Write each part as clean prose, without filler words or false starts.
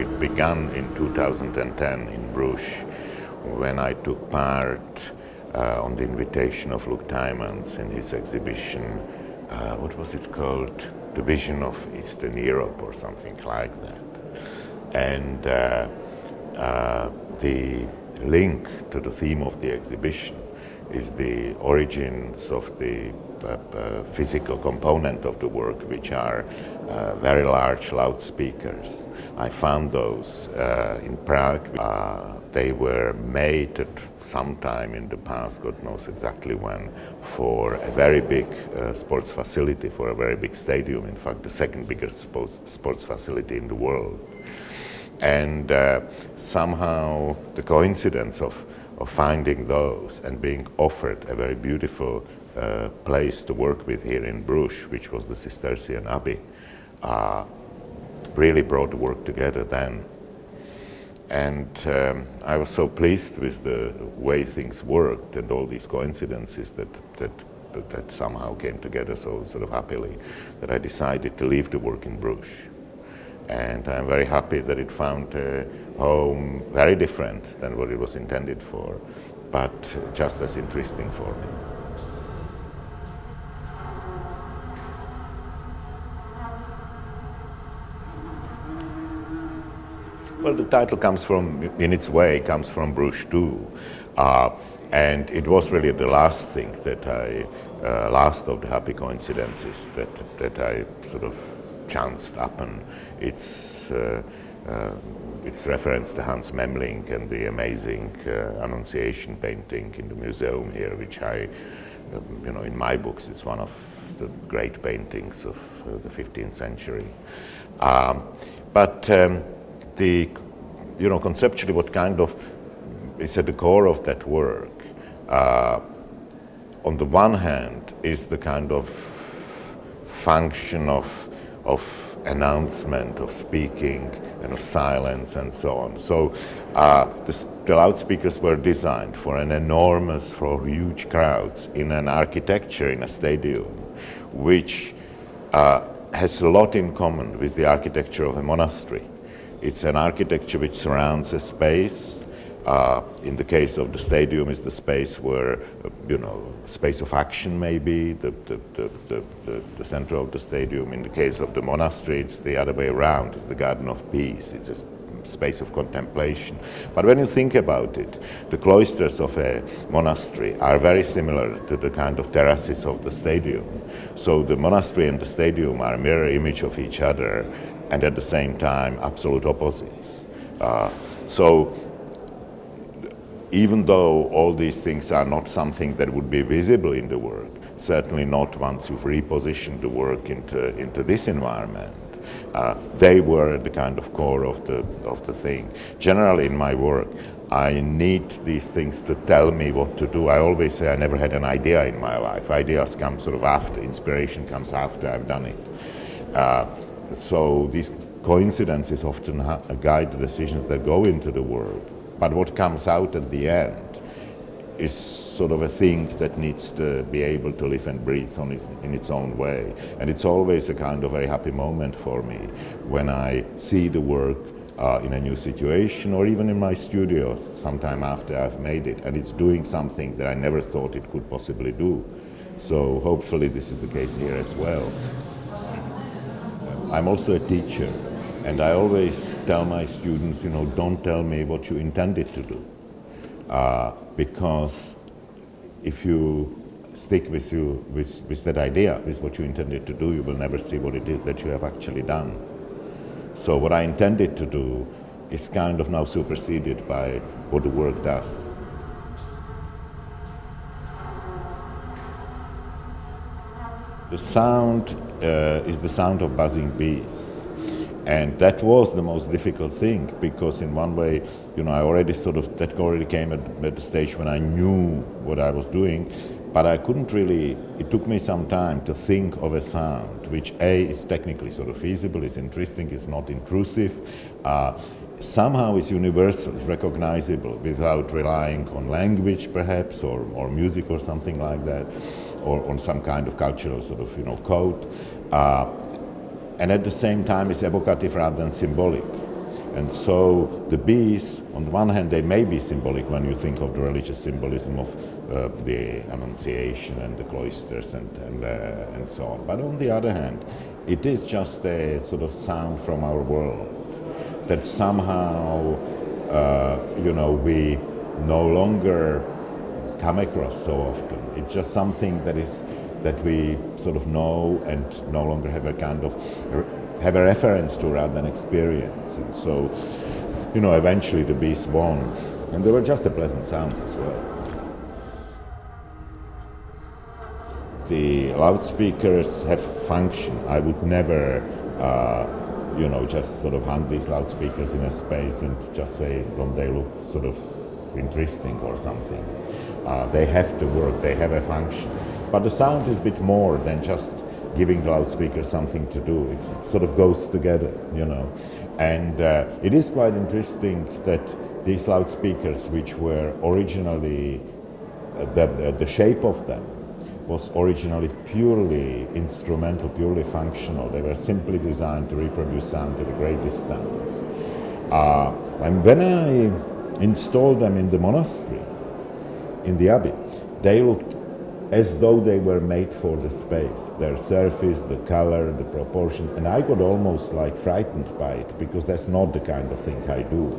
project began in 2010 in Bruges, when I took part on the invitation of Luc Tuymans in his exhibition, what was it called? The Vision of Eastern Europe or something like that. And the link to the theme of the exhibition is the origins of the physical component of the work, which are very large loudspeakers. I found those in Prague. They were made at some time in the past, God knows exactly when, for a very big sports facility, for a very big stadium, in fact the second biggest sports facility in the world. And somehow the coincidence of finding those and being offered a very beautiful place to work with here in Bruges, which was the Cistercian Abbey, really brought the work together then. And I was so pleased with the way things worked and all these coincidences that somehow came together so sort of happily, that I decided to leave the work in Bruges. And I'm very happy that it found a home very different than what it was intended for, but just as interesting for me. Well, the title comes from, in its way, comes from Bruges too. And it was really the last thing that last of the happy coincidences that I sort of chanced upon. It's reference to Hans Memling and the amazing Annunciation painting in the museum here, which I, in my books, it's one of the great paintings of the 15th century. Conceptually, what kind of is at the core of that work, on the one hand, is the kind of function of announcement, of speaking, and of silence, and so on. So the loudspeakers were designed for huge crowds in an architecture in a stadium, which has a lot in common with the architecture of a monastery. It's an architecture which surrounds a space. In the case of the stadium, is the space where, space of action maybe, the center of the stadium. In the case of the monastery, it's the other way around. It's the garden of peace. It's a space of contemplation. But when you think about it, the cloisters of a monastery are very similar to the kind of terraces of the stadium. So the monastery and the stadium are a mirror image of each other, and at the same time, absolute opposites. Even though all these things are not something that would be visible in the work, certainly not once you've repositioned the work into this environment, they were at the kind of core of the thing. Generally in my work, I need these things to tell me what to do. I always say I never had an idea in my life. Ideas come sort of after, inspiration comes after I've done it. So these coincidences often guide the decisions that go into the work. But what comes out at the end is sort of a thing that needs to be able to live and breathe on it in its own way. And it's always a kind of very happy moment for me when I see the work in a new situation, or even in my studio sometime after I've made it, and it's doing something that I never thought it could possibly do. So hopefully this is the case here as well. I'm also a teacher. And I always tell my students, don't tell me what you intended to do. Because if you stick with that idea, with what you intended to do, you will never see what it is that you have actually done. So what I intended to do is kind of now superseded by what the work does. The sound is the sound of buzzing bees. And that was the most difficult thing, because in one way, I already that already came at the stage when I knew what I was doing, but I couldn't really, it took me some time to think of a sound, which is technically sort of feasible, is interesting, is not intrusive, somehow is universal, is recognizable without relying on language perhaps, or music or something like that, or on some kind of cultural sort of, code. And at the same time is evocative rather than symbolic. And so the bees, on the one hand, they may be symbolic when you think of the religious symbolism of the Annunciation and the cloisters and so on. But on the other hand, it is just a sort of sound from our world that somehow, we no longer come across so often. It's just something that we sort of know and no longer have a reference to rather than experience. And so, eventually the bees won, and they were just a pleasant sound as well. The loudspeakers have function. I would never, just sort of hang these loudspeakers in a space and just say, don't they look sort of interesting or something. They have to work, they have a function. But the sound is a bit more than just giving the loudspeaker something to do. It sort of goes together, And it is quite interesting that these loudspeakers, which were originally, the shape of them was originally purely instrumental, purely functional. They were simply designed to reproduce sound to the great distance. And when I installed them in the monastery, in the abbey, they looked as though they were made for the space. Their surface, the color, the proportion, and I got almost frightened by it, because that's not the kind of thing I do,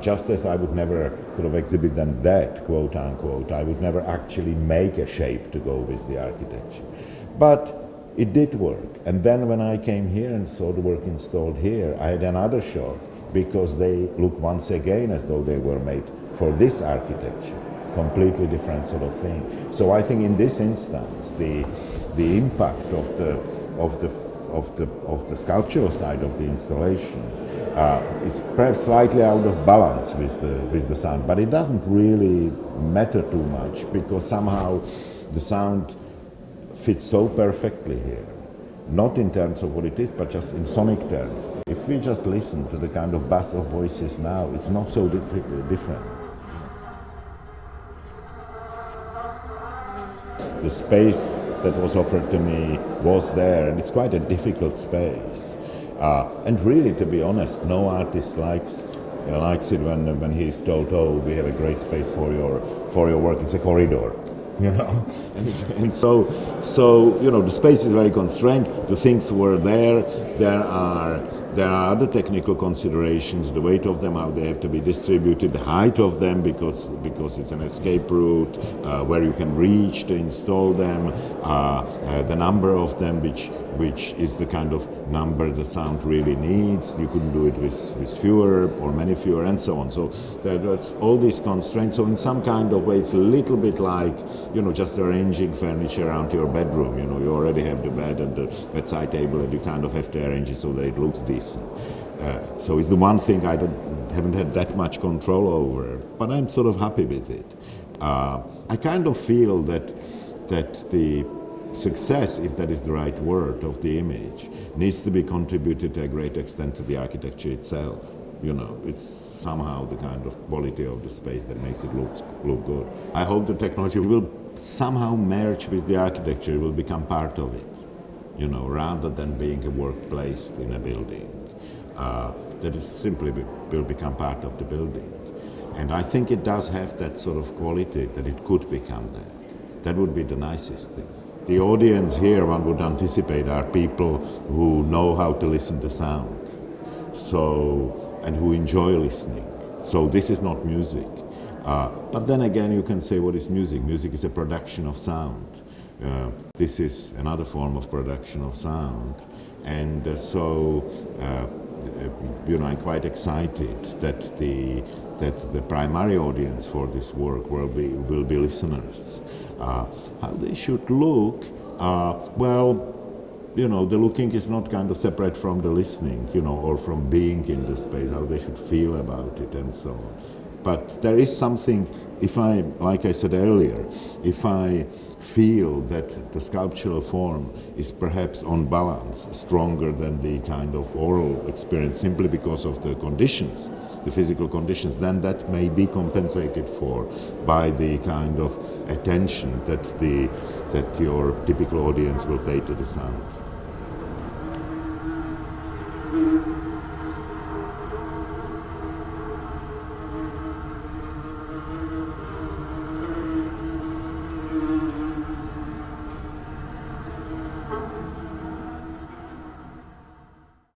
just as I would never sort of exhibit them that, quote unquote, I would never actually make a shape to go with the architecture. But it did work. And then when I came here and saw the work installed here, I had another shock, because they look once again as though they were made for this architecture. Completely different sort of thing. So I think in this instance, the impact of the sculptural side of the installation is perhaps slightly out of balance with the sound, but it doesn't really matter too much, because somehow the sound fits so perfectly here. Not in terms of what it is, but just in sonic terms. If we just listen to the kind of bass of voices now, it's not so different. The space that was offered to me was there, and it's quite a difficult space. And really, to be honest, no artist likes it when he's told, "Oh, we have a great space for your work. It's a corridor." And so the space is very constrained. The things were there. There are other technical considerations, the weight of them, how they have to be distributed, the height of them, because it's an escape route, where you can reach to install them, the number of them, which is the kind of number the sound really needs. You couldn't do it with fewer or many fewer, and so on. So there's all these constraints. So in some kind of way, it's a little bit like, just arranging furniture around your bedroom. You already have the bed and the bedside table, and you kind of have to arrange it so that it looks decent. So it's the one thing I haven't had that much control over, but I'm sort of happy with it. I kind of feel that the success, if that is the right word, of the image needs to be contributed to a great extent to the architecture itself. It's somehow the kind of quality of the space that makes it look good. I hope the technology will somehow merge with the architecture, it will become part of it, rather than being a work placed in a building, that it simply will become part of the building. And I think it does have that sort of quality that it could become that. That would be the nicest thing. The audience here, one would anticipate, are people who know how to listen to sound, and who enjoy listening. So this is not music. But then again, you can say, what is music? Music is a production of sound. This is another form of production of sound. And I'm quite excited that the primary audience for this work will be listeners. How they should look, the looking is not kind of separate from the listening, or from being in the space, how they should feel about it and so on. But there is something, like I said earlier, if I feel that the sculptural form is perhaps on balance stronger than the kind of oral experience simply because of the conditions, the physical conditions, then that may be compensated for by the kind of attention that your typical audience will pay to the sound.